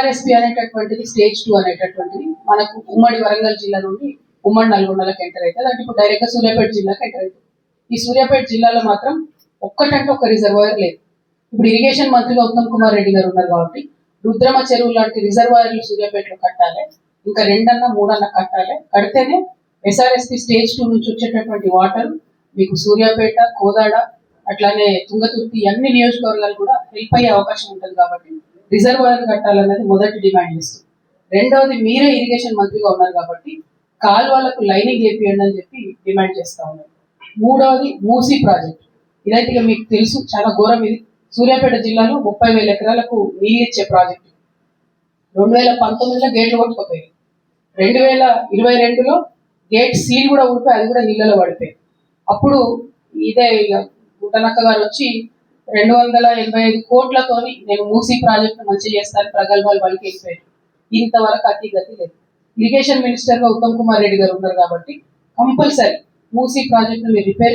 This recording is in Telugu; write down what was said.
ఆర్ఎస్పీ అనేటటువంటిది స్టేజ్ 2 అనేటటువంటిది మనకు ఉమ్మడి వరంగల్ జిల్లా నుండి ఉమ్మడి నల్గొండలకు ఎంటర్ అవుతుంది. అంటే ఇప్పుడు డైరెక్ట్ గా సూర్యాపేట జిల్లాకి ఎంటర్ అవుతుంది. ఈ సూర్యాపేట జిల్లాలో మాత్రం ఒక్కటంటే ఒక రిజర్వాయర్ లేదు. ఇప్పుడు ఇరిగేషన్ మంత్రిగా ఉత్తమ్ కుమార్ రెడ్డి గారు ఉన్నారు కాబట్టి రుద్రమ చెరువు లాంటి రిజర్వాయర్లు సూర్యాపేటలో కట్టాలి, ఇంకా 2 3 కట్టాలి. కడితేనే ఎస్ఆర్ఎస్పీ స్టేజ్ 2 నుంచి వచ్చేటటువంటి వాటర్ మీకు సూర్యాపేట, కోదాడ, అట్లానే తుంగతుర్తి అన్ని నియోజకవర్గాలు కూడా హెల్ప్ అయ్యే అవకాశం ఉంటుంది. కాబట్టి రిజర్వాయర్ కట్టాలన్నది మొదటి డిమాండ్ చేస్తుంది. రెండవది, మీరే ఇరిగేషన్ మంత్రిగా ఉన్నారు కాబట్టి కాలువలకు లైనింగ్ చేపియండి అని చెప్పి డిమాండ్ చేస్తా ఉన్నారు. మూడవది, మూసీ ప్రాజెక్ట్. ఇదైతే మీకు తెలుసు, చాలా ఘోరం. ఇది సూర్యాపేట జిల్లాలో 30,000 ఎకరాలకు నీళ్ళు ఇచ్చే ప్రాజెక్టు. 2019లో గేట్లు కొట్టుకుపోయాయి. 2022లో గేట్ సీల్ కూడా ఊడిపోయి అది కూడా నీళ్ళలో పడిపోయింది. అప్పుడు ఇదే గుట్టనక్క గారు వచ్చి 285 కోట్లతోని నేను మూసీ ప్రాజెక్టు మంచి చేస్తాను ప్రగల్భాలు పలికి వెళ్ళిపోయారు. ఇంతవరకు అతి గతి లేదు. ఇరిగేషన్ మినిస్టర్ గా ఉత్తమ్ కుమార్ రెడ్డి గారు ఉన్నారు కాబట్టి కంపల్సరీ మూసీ ప్రాజెక్టు మీరు రిపేర్